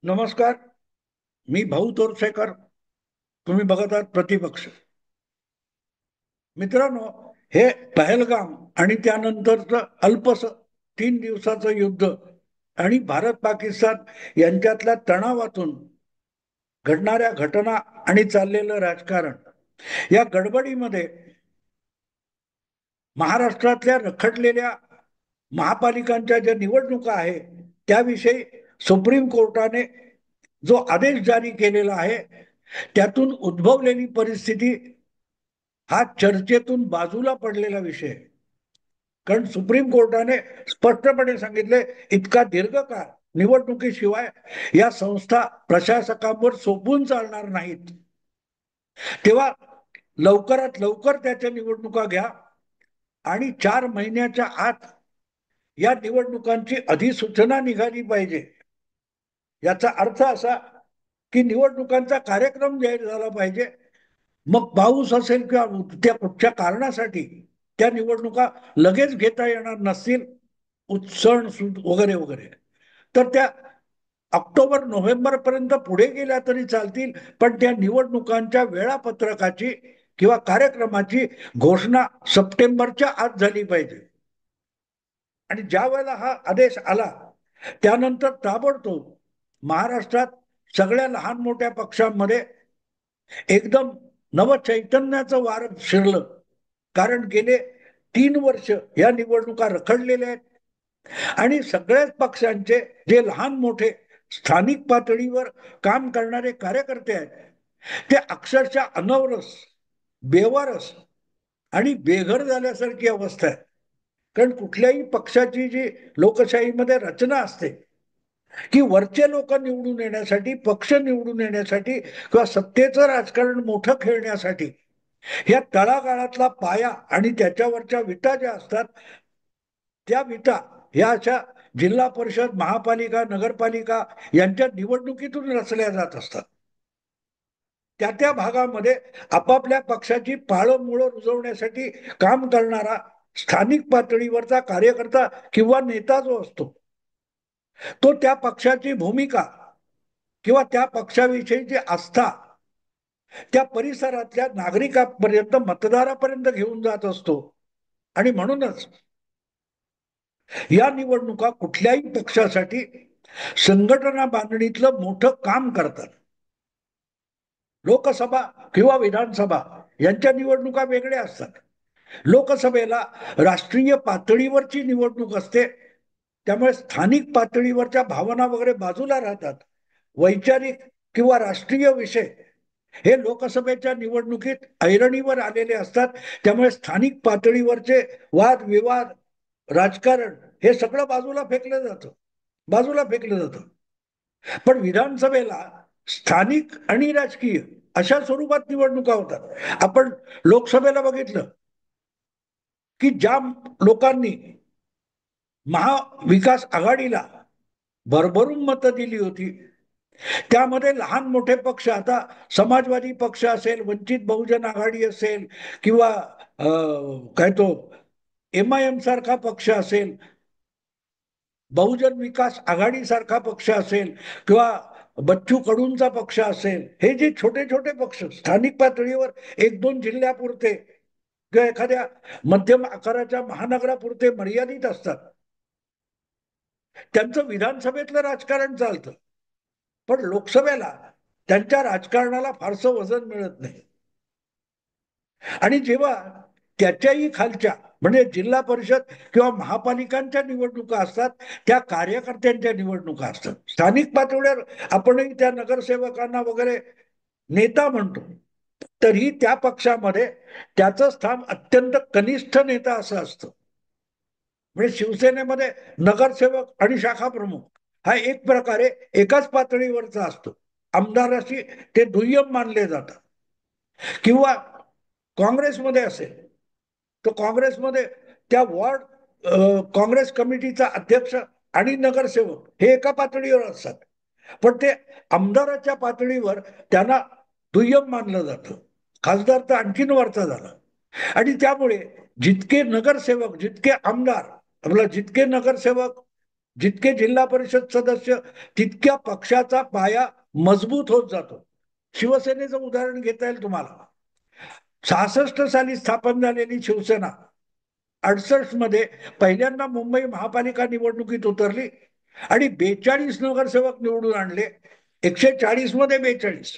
नमस्कार. मी भाऊ तोरसेकर. तुम्ही बघत आहात प्रतिपक्ष. मित्रांनो, हे पहलगाम आणि त्यानंतरचं अल्पस 3 दिवसाचं युद्ध आणि भारत पाकिस्तान यांच्यातल्या तणावातून घडणाऱ्या घटना आणि चाललेलं राजकारण या गडबडीमध्ये महाराष्ट्रातल्या रखडलेल्या महापालिकांच्या ज्या निवडणुका आहेत त्याविषयी सुप्रीम कोर्टाने जो आदेश जारी केलेला आहे त्यातून उद्भवलेली परिस्थिती हा चर्चेतून बाजूला पडलेला विषय आहे. कारण सुप्रीम कोर्टाने स्पष्टपणे सांगितले इतका दीर्घकाळ निवडणुकीशिवाय या संस्था प्रशासकांवर सोपून चालणार नाहीत. तेव्हा लवकरात लवकर त्याच्या निवडणुका घ्या आणि 4 महिन्याच्या आत या निवडणुकांची अधिसूचना निघाली पाहिजे. याचा अर्थ असा की निवडणुकांचा कार्यक्रम जाहीर झाला पाहिजे. मग पाऊस असेल किंवा त्या कुठच्या कारणासाठी त्या निवडणुका लगेच घेता येणार नसतील, सण वगैरे वगैरे, तर त्या ऑक्टोबर नोव्हेंबर पर्यंत पुढे गेल्या तरी चालतील, पण त्या निवडणुकांच्या वेळापत्रकाची किंवा कार्यक्रमाची घोषणा सप्टेंबरच्या आत झाली पाहिजे. आणि ज्या वेळेला हा आदेश आला त्यानंतर ताबडतोब महाराष्ट्रात सगळ्या लहान मोठ्या पक्षांमध्ये एकदम नवचैतन्याचं वार शिरलं. कारण गेले 3 वर्ष या निवडणुका रखडलेल्या आहेत आणि सगळ्याच पक्षांचे जे लहान मोठे स्थानिक पातळीवर काम करणारे कार्यकर्ते आहेत ते अक्षरशः अनवरस, बेवारस आणि बेघर झाल्यासारखी अवस्था आहे. कारण कुठल्याही पक्षाची जी लोकशाहीमध्ये रचना असते की वरचे लोक निवडून येण्यासाठी, पक्ष निवडून येण्यासाठी किंवा सत्तेचं राजकारण मोठं खेळण्यासाठी या तळागाळातला पाया आणि त्याच्यावरच्या विटा ज्या असतात त्या विटा ह्या अशा जिल्हा परिषद, महापालिका, नगरपालिका यांच्या निवडणुकीतून रचल्या जात असतात. त्या त्या भागामध्ये आपापल्या पक्षाची पाळंमुळं रुजवण्यासाठी काम करणारा स्थानिक पातळीवरचा कार्यकर्ता किंवा नेता जो असतो तो त्या पक्षाची भूमिका किंवा त्या पक्षाविषयीची आस्था त्या परिसरातल्या नागरिकांपर्यंत, मतदारापर्यंत घेऊन जात असतो. आणि म्हणूनच या निवडणुका कुठल्याही पक्षासाठी संघटना बांधणीतलं मोठं काम करतात. लोकसभा किंवा विधानसभा यांच्या निवडणुका वेगळ्या असतात. लोकसभेला राष्ट्रीय पातळीवरची निवडणूक असते, त्यामुळे स्थानिक पातळीवरच्या भावना वगैरे बाजूला राहतात. वैचारिक किंवा राष्ट्रीय विषय हे लोकसभेच्या निवडणुकीत ऐरणीवर आलेले असतात. त्यामुळे स्थानिक पातळीवरचे वाद विवाद, राजकारण हे सगळं बाजूला फेकलं जातं. पण विधानसभेला स्थानिक आणि राजकीय अशा स्वरूपात निवडणुका होतात. आपण लोकसभेला बघितलं की ज्या लोकांनी महाविकास आघाडीला भरभरून मतं दिली होती त्यामध्ये लहान मोठे पक्ष, आता समाजवादी पक्ष असेल, वंचित बहुजन आघाडी असेल किंवा काय तो MIM सारखा पक्ष असेल, बहुजन विकास आघाडी सारखा पक्ष असेल किंवा बच्चू कडूंचा पक्ष असेल, हे जे छोटे छोटे पक्ष स्थानिक पातळीवर 1-2 जिल्ह्यापुरते किंवा एखाद्या मध्यम आकाराच्या महानगरापुरते मर्यादित असतात, त्यांचं विधानसभेतलं राजकारण चालतं. पण लोकसभेला त्यांच्या राजकारणाला फारसं वजन मिळत नाही. आणि जेव्हा त्याच्याही खालच्या म्हणजे जिल्हा परिषद किंवा महापालिकांच्या निवडणुका असतात त्या कार्यकर्त्यांच्या निवडणुका असतात. स्थानिक पातळीवर आपणही त्या नगरसेवकांना वगैरे नेता म्हणतो, तरी त्या पक्षामध्ये त्याचं स्थान अत्यंत कनिष्ठ नेता असं असतं. म्हणजे शिवसेनेमध्ये नगरसेवक आणि शाखा प्रमुख हा एक प्रकारे एकाच पातळीवरचा असतो. आमदाराशी ते दुय्यम मानले जातात. किंवा काँग्रेसमध्ये असेल तर काँग्रेसमध्ये त्या वॉर्ड काँग्रेस कमिटीचा अध्यक्ष आणि नगरसेवक हे एका पातळीवर असतात. पण ते आमदाराच्या पातळीवर त्यांना दुय्यम मानलं जातं. खासदार तर आणखीन वरचा झाला. आणि त्यामुळे जितके नगरसेवक, जितके आमदार, आपला जितके नगरसेवक जितके जिल्हा परिषद सदस्य तितक्या पक्षाचा पाया मजबूत होत जातो. शिवसेनेचं उदाहरण घेता येईल तुम्हाला. 66 साली स्थापन झालेली शिवसेना 68 मध्ये पहिल्यांदा मुंबई महापालिका निवडणुकीत उतरली आणि 42 नगरसेवक निवडून आणले. 140 मध्ये 42,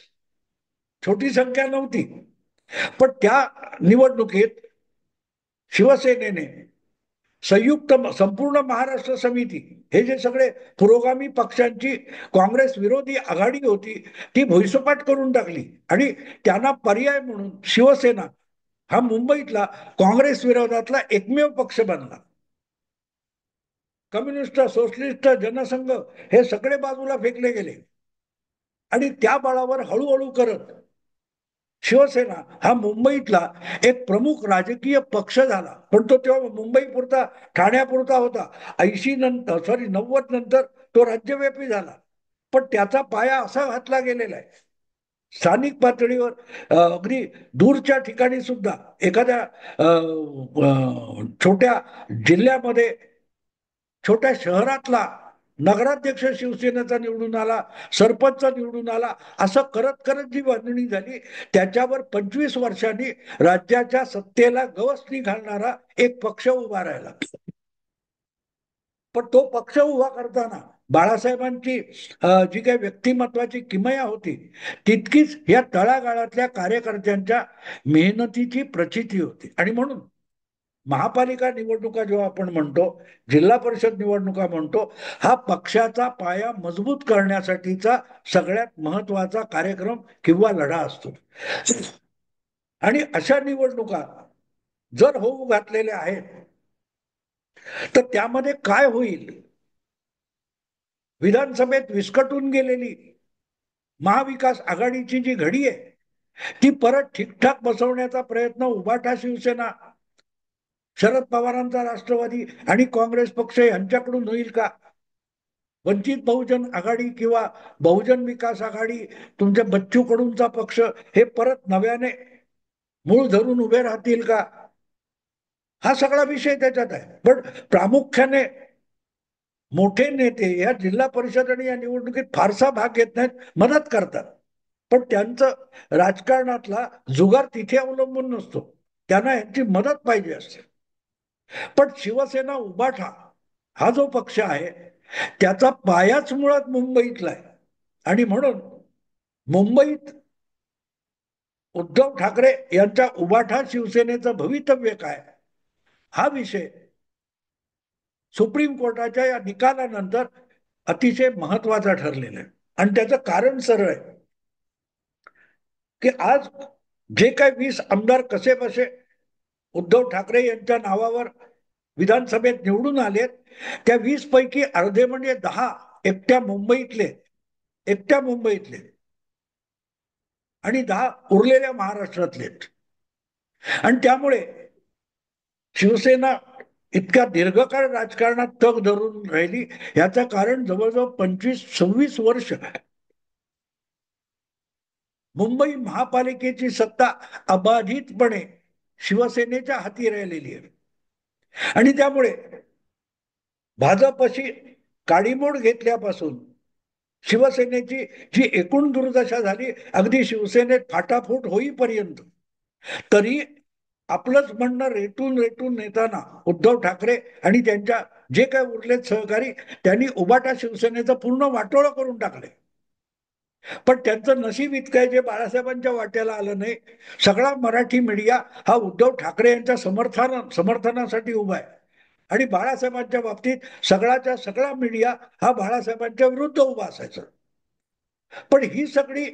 छोटी संख्या नव्हती. पण त्या निवडणुकीत शिवसेनेने संयुक्त संपूर्ण महाराष्ट्र समिती, हे जे सगळे पुरोगामी पक्षांची काँग्रेस विरोधी आघाडी होती ती भुईसपाट करून टाकली आणि त्यांना पर्याय म्हणून शिवसेना हा मुंबईतला काँग्रेस विरोधातला एकमेव पक्ष बनला. कम्युनिस्ट, सोशलिस्ट, जनसंघ हे सगळे बाजूला फेकले गेले आणि त्या बळावर हळूहळू करत शिवसेना हा मुंबईतला एक प्रमुख राजकीय पक्ष झाला. पण तो तेव्हा मुंबई पुरता, ठाण्यापुरता होता. 90 नंतर तो राज्यव्यापी झाला. पण त्याचा पाया असा घातला गेलेला आहे, स्थानिक पातळीवर अगदी दूरच्या ठिकाणी सुद्धा एखाद्या छोट्या जिल्ह्यामध्ये, छोट्या शहरातला नगराध्यक्ष शिवसेनेचा निवडून आला, सरपंच निवडून आला, असं करत करत जी बांधणी झाली त्याच्यावर 25 वर्षांनी राज्याच्या सत्तेला गवसणी घालणारा एक पक्ष उभा राहिला. पण तो पक्ष उभा करताना बाळासाहेबांची जी काही व्यक्तिमत्वाची किमया होती तितकीच या तळागाळातल्या कार्यकर्त्यांच्या मेहनतीची प्रचिती होती. आणि म्हणून महापालिका निवडणुका जेव्हा आपण म्हणतो, जिल्हा परिषद निवडणुका म्हणतो, हा पक्षाचा पाया मजबूत करण्यासाठीचा सगळ्यात महत्वाचा कार्यक्रम किंवा लढा असतो. आणि अशा निवडणुका जर होऊ घातलेल्या आहेत तर त्यामध्ये काय होईल? विधानसभेत विस्कटून गेलेली महाविकास आघाडीची जी घडी आहे ती परत ठीकठाक बसवण्याचा प्रयत्न उभाटा शिवसेना, शरद पवारांचा राष्ट्रवादी आणि काँग्रेस पक्ष यांच्याकडून होईल का? वंचित बहुजन आघाडी किंवा बहुजन विकास आघाडी, तुमच्या बच्चू कडूंचा पक्ष हे परत नव्याने मूळ धरून उभे राहतील का? हा सगळा विषय त्याच्यात आहे. पण प्रामुख्याने मोठे नेते या जिल्हा परिषद आणि या निवडणुकीत फारसा भाग घेत नाहीत, मदत करतात. पण त्यांचं राजकारणातला जुगार तिथे अवलंबून नसतो, त्यांना यांची मदत पाहिजे असते. पण शिवसेना उभाठा हा जो पक्ष आहे त्याचा पायाच मुळात मुंबईतला आहे. आणि म्हणून मुंबईत उद्धव ठाकरे यांच्या उभाठा शिवसेनेचं भवितव्य काय, हा विषय सुप्रीम कोर्टाच्या या निकालानंतर अतिशय महत्वाचा ठरलेला आहे. आणि त्याचं कारण सरळ आहे की आज जे काही 20 आमदार कसे बसे उद्धव ठाकरे यांच्या नावावर विधानसभेत निवडून आलेत, त्या 20 पैकी अर्धे म्हणजे 10 एकट्या मुंबईतले, एकट्या मुंबईतले, आणि 10 उरलेल्या महाराष्ट्रातले. आणि त्यामुळे शिवसेना इतक्या दीर्घकाळ राजकारणात तग धरून राहिली याचं कारण जवळजवळ 25-26 वर्ष मुंबई महापालिकेची सत्ता अबाधितपणे शिवसेनेच्या हाती राहिलेली आहे. आणि त्यामुळे भाजपशी काडीमोड घेतल्यापासून शिवसेनेची जी एकूण दुर्दशा झाली, अगदी शिवसेनेत फाटाफूट होईपर्यंत, तरी आपलंच म्हणणं रेटून रेटून नेताना उद्धव ठाकरे आणि त्यांच्या जे काही उरलेत सहकारी त्यांनी उभाटा शिवसेनेचं पूर्ण वाटोळं करून टाकले. पण त्यांचं नशीब इतकं आहे जे बाळासाहेबांच्या वाट्याला आलं नाही. सगळा मराठी मीडिया हा उद्धव ठाकरे यांच्या समर्थनासाठी उभा आहे आणि बाळासाहेबांच्या बाबतीत सगळाच्या सगळा मीडिया हा बाळासाहेबांच्या विरुद्ध उभा असायचा. पण ही सगळी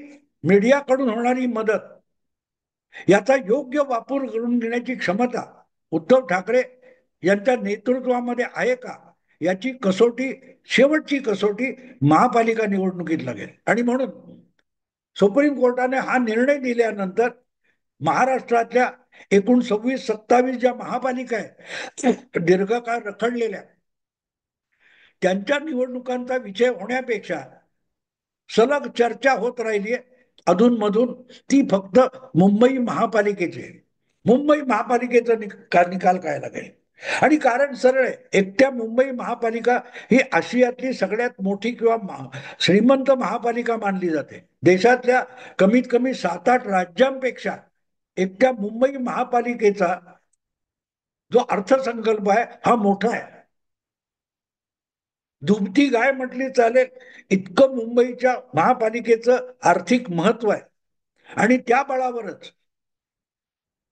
मीडियाकडून होणारी मदत याचा योग्य वापर करून घेण्याची क्षमता उद्धव ठाकरे यांच्या नेतृत्वामध्ये आहे का, याची कसोटी, शेवटची कसोटी महापालिका निवडणुकीत लागेल. आणि म्हणून सुप्रीम कोर्टाने हा निर्णय दिल्यानंतर महाराष्ट्रातल्या एकूण 26-27 ज्या महापालिका आहेत दीर्घकाळ रखडलेल्या, त्यांच्या निवडणुकांचा विषय होण्यापेक्षा सलग चर्चा होत राहिली आहे अधूनमधून, ती फक्त मुंबई महापालिकेची. मुंबई महापालिकेचा निकाल काय लागेल आणि कारण सरळ आहे, एकट्या मुंबई महापालिका ही आशियातली सगळ्यात मोठी किंवा श्रीमंत महापालिका मानली जाते. देशातल्या कमीत कमी 7-8 राज्यांपेक्षा एकट्या मुंबई महापालिकेचा जो अर्थसंकल्प आहे हा मोठा आहे. दुभती गाय म्हटली चालेल इतकं मुंबईच्या महापालिकेचं आर्थिक महत्व आहे. आणि त्या बळावरच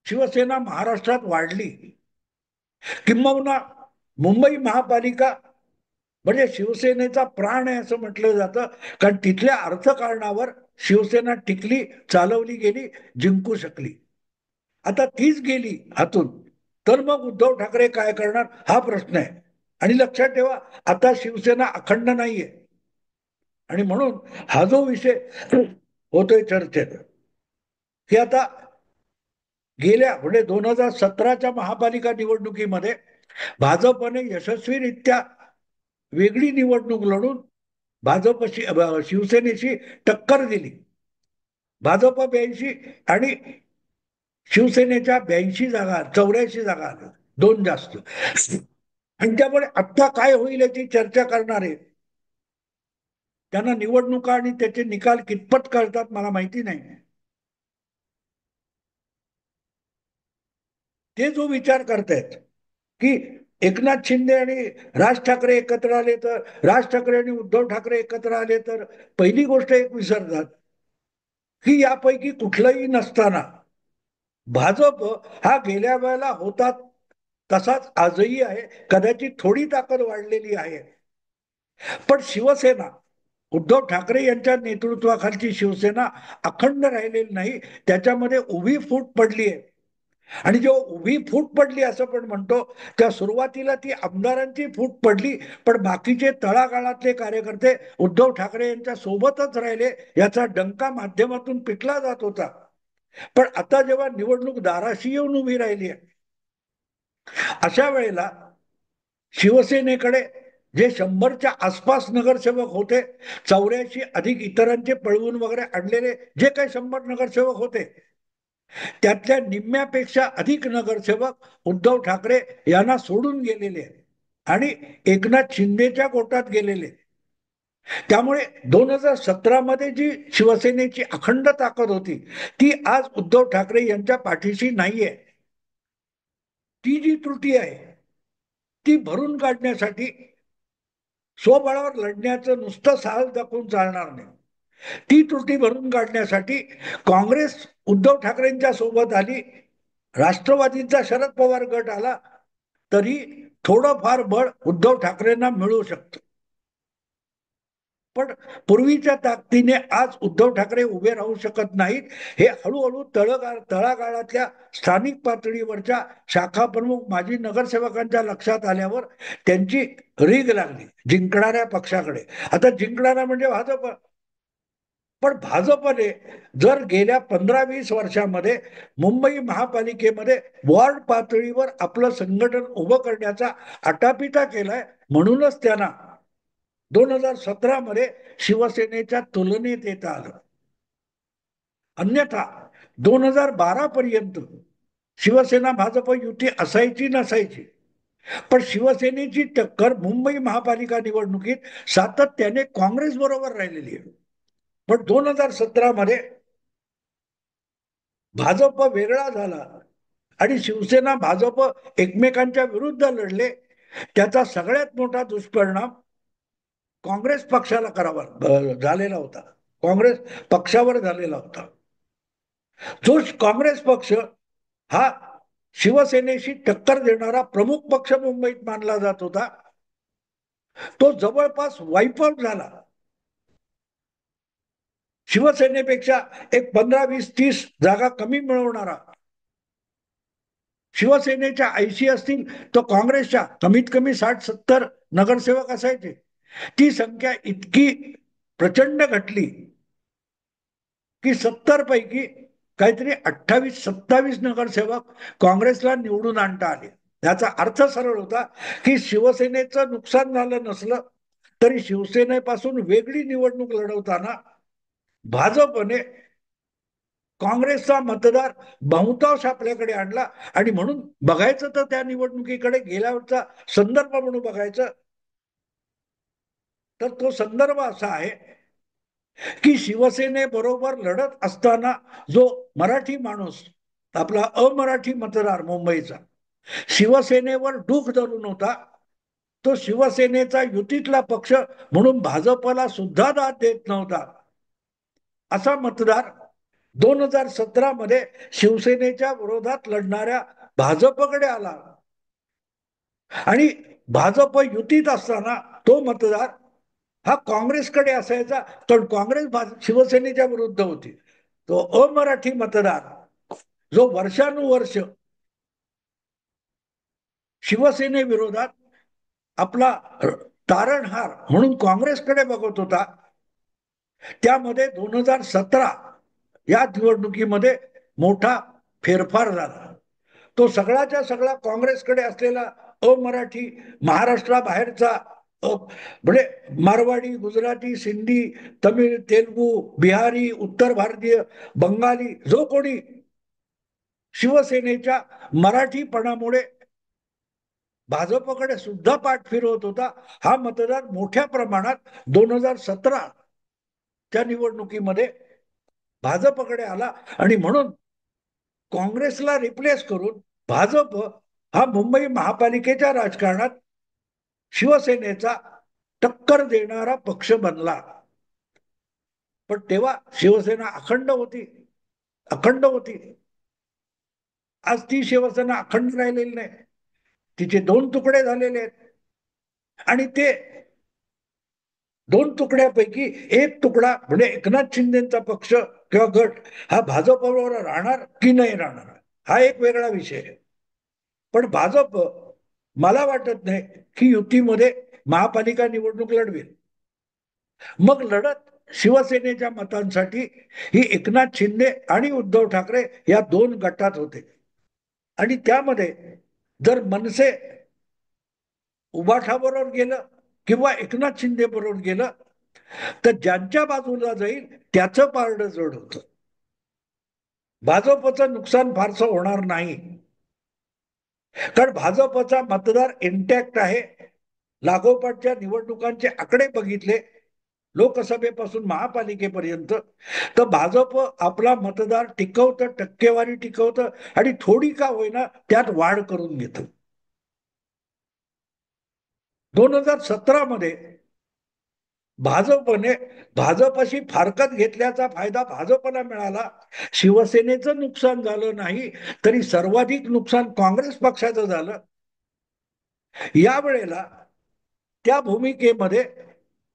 शिवसेना महाराष्ट्रात वाढली. किंबहुना मुंबई महापालिका म्हणजे शिवसेनेचा प्राण आहे असं म्हटलं जातं, कारण तिथल्या अर्थकारणावर शिवसेना टिकली, चालवली गेली, जिंकू शकली. आता तीच गेली हातून, तर मग उद्धव ठाकरे काय करणार हा प्रश्न आहे. आणि लक्षात ठेवा, आता शिवसेना अखंड नाहीये. आणि म्हणून हा जो विषय होतोय चर्चेत, की आता गेल्या म्हणजे 2017च्या महापालिका निवडणुकीमध्ये भाजपने यशस्वीरित्या वेगळी निवडणूक लढून भाजपशी शिवसेनेशी टक्कर दिली. भाजप 82 आणि शिवसेनेच्या 82 जागा, 84 जागा आल्या, दोन जास्त. आणि त्यामुळे आता काय होईल याची चर्चा करणारे त्यांना निवडणुका आणि त्याचे निकाल कितपत कळतात मला माहिती नाही. ते जो विचार करतायत की एकनाथ शिंदे आणि राज ठाकरे एकत्र आले तर, राज ठाकरे आणि उद्धव ठाकरे एकत्र आले तर, पहिली गोष्ट एक विसरतात की यापैकी कुठलंही नसताना भाजप हा गेल्या वेळेला होता तसाच आजही आहे, कदाचित थोडी ताकद वाढलेली आहे. पण शिवसेना उद्धव ठाकरे यांच्या नेतृत्वाखालची शिवसेना अखंड राहिलेली नाही, त्याच्यामध्ये उभी फूट पडली आहे. आणि जेव्हा उभी फूट पडली असं पण म्हणतो, त्या सुरुवातीला ती आमदारांची फूट पडली, पण बाकीचे तळागाळातले कार्यकर्ते उद्धव ठाकरे यांच्या सोबतच राहिले, याचा डंका माध्यमातून पिटला जात होता. पण आता जेव्हा निवडणूक दाराशी येऊन उभी राहिली आहे, अशा वेळेला शिवसेनेकडे जे 100च्या आसपास नगरसेवक होते, 84 अधिक इतरांचे पळवून वगैरे आणलेले जे काही 100 नगरसेवक होते, त्यातल्या निम्म्यापेक्षा अधिक नगरसेवक उद्धव ठाकरे यांना सोडून गेलेले आहेत आणि एकनाथ शिंदेच्या गोटात गेलेले. त्यामुळे 2017 मध्ये जी शिवसेनेची अखंड ताकद होती, ती आज उद्धव ठाकरे यांच्या पाठीशी नाहीये. ती जी त्रुटी आहे ती भरून काढण्यासाठी स्वबळावर लढण्याचं नुसतं साहस दाखवून चालणार नाही. ती त्रुटी भरून काढण्यासाठी काँग्रेस उद्धव ठाकरेंच्या सोबत आली, राष्ट्रवादीचा शरद पवार गट आला, तरी थोडंफार बळ उद्धव ठाकरेंना मिळू शकतं. पण पूर्वीच्या ताकदीने आज उद्धव ठाकरे उभे राहू शकत नाहीत. हे हळूहळू तळागाळातल्या स्थानिक पातळीवरच्या शाखा प्रमुख माजी नगरसेवकांच्या लक्षात आल्यावर त्यांची रीग लागली जिंकणाऱ्या पक्षाकडे. आता जिंकणारा म्हणजे भाजप. पण भाजपने जर गेल्या 15-20 वर्षामध्ये मुंबई महापालिकेमध्ये वॉर्ड पातळीवर आपलं संघटन उभं करण्याचा आटापिटा केलाय, म्हणूनच त्यांना 2017 मध्ये शिवसेनेच्या तुलनेत येता आलं. अन्यथा 2012 पर्यंत शिवसेना भाजप युती असायची नसायची, पण शिवसेनेची टक्कर मुंबई महापालिका निवडणुकीत सातत्याने काँग्रेस बरोबर राहिलेली आहे. पण 2017 मध्ये भाजप वेगळा झाला आणि शिवसेना भाजप एकमेकांच्या विरुद्ध लढले. त्याचा सगळ्यात मोठा दुष्परिणाम काँग्रेस पक्षाला करावा झालेला होता, काँग्रेस पक्षावर झालेला होता. जो काँग्रेस पक्ष हा शिवसेनेशी टक्कर देणारा प्रमुख पक्ष मुंबईत मानला जात होता, तो जवळपास वाईप आउट झाला. शिवसेनेपेक्षा एक 15-20-30 जागा कमी मिळवणारा, शिवसेनेच्या 80 असतील तर काँग्रेसच्या कमीत कमी 60-70 नगरसेवक असायचे. ती संख्या इतकी प्रचंड घटली की 70 पैकी काहीतरी 28-27 नगरसेवक काँग्रेसला निवडून आणता आले. याचा अर्थ सरळ होता की शिवसेनेचं नुकसान झालं नसलं तरी शिवसेनेपासून वेगळी निवडणूक लढवताना भाजपने काँग्रेसचा मतदार बहुतांश आपल्याकडे आणला. आणि म्हणून बघायचं तर त्या निवडणुकीकडे गेल्या वेळचा संदर्भ म्हणून बघायचं तर तो संदर्भ असा आहे की शिवसेनेबरोबर लढत असताना जो मराठी माणूस, आपला अमराठी मतदार मुंबईचा, शिवसेनेवर डूख धरून होता, तो शिवसेनेचा युतीतला पक्ष म्हणून भाजपला सुद्धा दाद देत नव्हता, असा मतदार 2017 मध्ये शिवसेनेच्या विरोधात लढणाऱ्या भाजपकडे आला. आणि भाजप युतीत असताना तो मतदार हा काँग्रेसकडे असायचा, कारण काँग्रेस शिवसेनेच्या विरुद्ध होती. तो अमराठी मतदार जो वर्षानुवर्ष शिवसेनेविरोधात आपला तारणहार म्हणून काँग्रेसकडे बघत होता, त्यामध्ये 2017 या निवडणुकीमध्ये मोठा फेरफार झाला. तो सगळ्याच्या सगळा काँग्रेसकडे असलेला अमराठी, महाराष्ट्राबाहेरचा म्हणजे मारवाडी, गुजराती, सिंधी, तमिळ, तेलुगू, बिहारी, उत्तर भारतीय, बंगाली जो कोणी शिवसेनेच्या मराठीपणामुळे भाजपकडे सुद्धा पाठ फिरवत होता, हा मतदार मोठ्या प्रमाणात 2017 च्या निवडणुकीमध्ये भाजपकडे आला. आणि म्हणून काँग्रेसला रिप्लेस करून भाजप हा मुंबई महापालिकेच्या राजकारणात शिवसेनेचा टक्कर देणारा पक्ष बनला. पण तेव्हा शिवसेना अखंड होती, अखंड होती. आज ती शिवसेना अखंड राहिलेली नाही, तिचे दोन तुकडे झालेले आहेत. आणि ते दोन तुकड्यापैकी एक तुकडा म्हणजे एकनाथ शिंदेचा पक्ष किंवा गट हा भाजपबरोबर राहणार की नाही राहणार, हा एक वेगळा विषय आहे. पण भाजप, मला वाटत नाही की युतीमध्ये महापालिका निवडणूक लढवेल. मग लढत शिवसेनेच्या मतांसाठी ही एकनाथ शिंदे आणि उद्धव ठाकरे या दोन गटात होते. आणि त्यामध्ये जर मनसे उभाठाबरोबर गेलं किंवा एकनाथ शिंदे बरोबर गेलं तर ज्यांच्या बाजूला जाईल त्याचं पारडं जड होतं. भाजपचं नुकसान फारसं होणार नाही, कारण भाजपचा मतदार इंटॅक्ट आहे. लागोपाठच्या निवडणुकांचे आकडे बघितले, लोकसभेपासून महापालिकेपर्यंत, तर भाजप आपला मतदार टिकवतं, टक्केवारी टिकवतं आणि थोडी का होईना त्यात वाढ करून घेतं. 2017 मध्ये भाजपने भाजपशी फारकत घेतल्याचा फायदा भाजपला मिळाला. शिवसेनेचं नुकसान झालं नाही, तरी सर्वाधिक नुकसान काँग्रेस पक्षाचं झालं. या वेळेला त्या भूमिकेमध्ये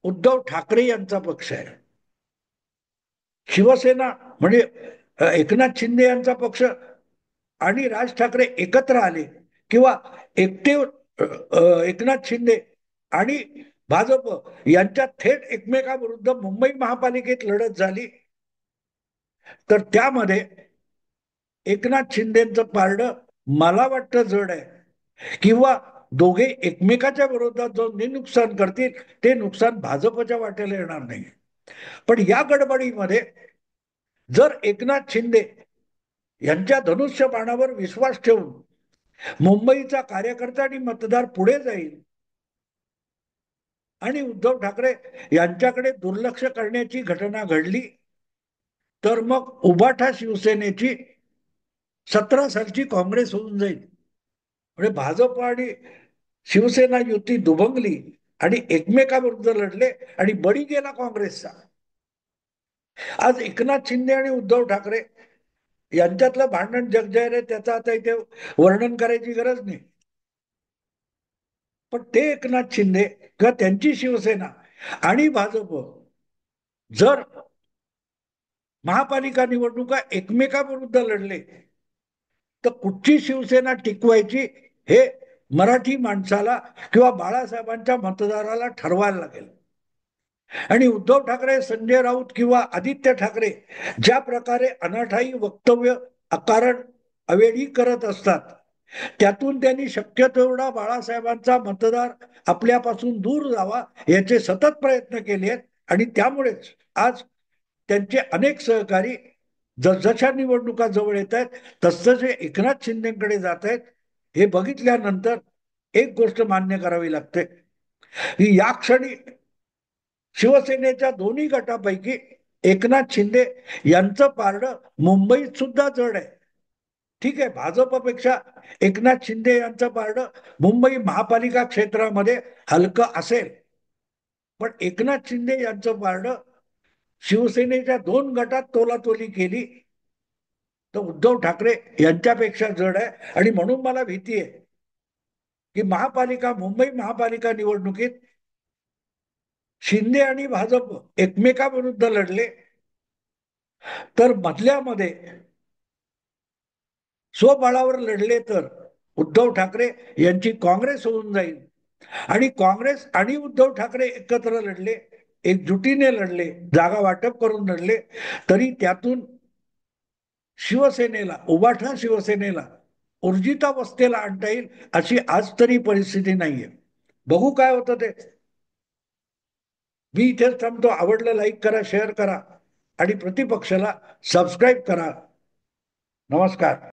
उद्धव ठाकरे यांचा पक्ष आहे. शिवसेना म्हणजे एकनाथ शिंदे यांचा पक्ष आणि राज ठाकरे एकत्र आले किंवा एकटे एकनाथ शिंदे आणि भाजप यांच्यात थेट एकमेकाविरुद्ध मुंबई महापालिकेत लढत झाली, तर त्यामध्ये एकनाथ शिंदेचं पारडं मला वाटतं जड आहे. किंवा दोघे एकमेकाच्या विरोधात जो नुकसान करतील ते नुकसान भाजपच्या वाट्याला येणार नाही. पण या गडबडीमध्ये जर एकनाथ शिंदे यांच्या धनुष्यबाणावर विश्वास ठेवून मुंबईचा कार्यकर्ता आणि मतदार पुढे जाईल आणि उद्धव ठाकरे यांच्याकडे दुर्लक्ष करण्याची घटना घडली, तर मग उभाठा शिवसेनेची 17 सालची काँग्रेस होऊन जाईल. म्हणजे भाजप आणि शिवसेना युती दुभंगली आणि एकमेकाविरुद्ध लढले आणि बळी गेला काँग्रेसचा. आज एकनाथ शिंदे आणि उद्धव ठाकरे यांच्यातलं भांडण जगजाहीर आहे, त्याचं आता इथे वर्णन करायची गरज नाही. पण ते एकनाथ शिंदे किंवा त्यांची शिवसेना आणि भाजप जर महापालिका निवडणुका एकमेकाविरुद्ध लढले तर कुठची शिवसेना टिकवायची हे मराठी माणसाला किंवा बाळासाहेबांच्या मतदाराला ठरवायला लागेल. आणि उद्धव ठाकरे, संजय राऊत किंवा आदित्य ठाकरे ज्या प्रकारे अनाठाई वक्तव्य अकारण अवेळी करत असतात, त्यातून त्यांनी शक्य तेवढा बाळासाहेबांचा मतदार आपल्यापासून दूर जावा याचे सतत प्रयत्न केले आहेत. आणि त्यामुळेच आज त्यांचे अनेक सहकारी जसजशा निवडणुका जवळ येत आहेत तसतसे एकनाथ शिंदेकडे जात आहेत. हे बघितल्यानंतर एक गोष्ट मान्य करावी लागते की या क्षणी शिवसेनेच्या दोन्ही गटापैकी एकनाथ शिंदे यांचं पारडं मुंबईत सुद्धा जड आहे. ठीक आहे, भाजपपेक्षा एकनाथ शिंदे यांचं पारडं मुंबई महापालिका क्षेत्रामध्ये हलकं असेल, पण एकनाथ शिंदे यांचं पारडं शिवसेनेच्या दोन गटात तोलातोली केली तर उद्धव ठाकरे यांच्यापेक्षा जड आहे. आणि म्हणून मला भीती आहे की मुंबई महापालिका निवडणुकीत शिंदे आणि भाजप एकमेकाविरुद्ध लढले तर मधल्यामध्ये स्वबळावर लढले तर उद्धव ठाकरे यांची काँग्रेस होऊन जाईल. आणि काँग्रेस आणि उद्धव ठाकरे एकत्र लढले, एकजुटीने लढले, जागा वाटप करून लढले, तरी त्यातून शिवसेनेला, उभाठा शिवसेनेला ऊर्जितावस्थेला आणता येईल अशी आज तरी परिस्थिती नाहीये. बघू काय होतं ते. मी इथेच थांबतो. आवडलं लाईक करा, शेअर करा आणि प्रतिपक्षाला सबस्क्राईब करा. नमस्कार.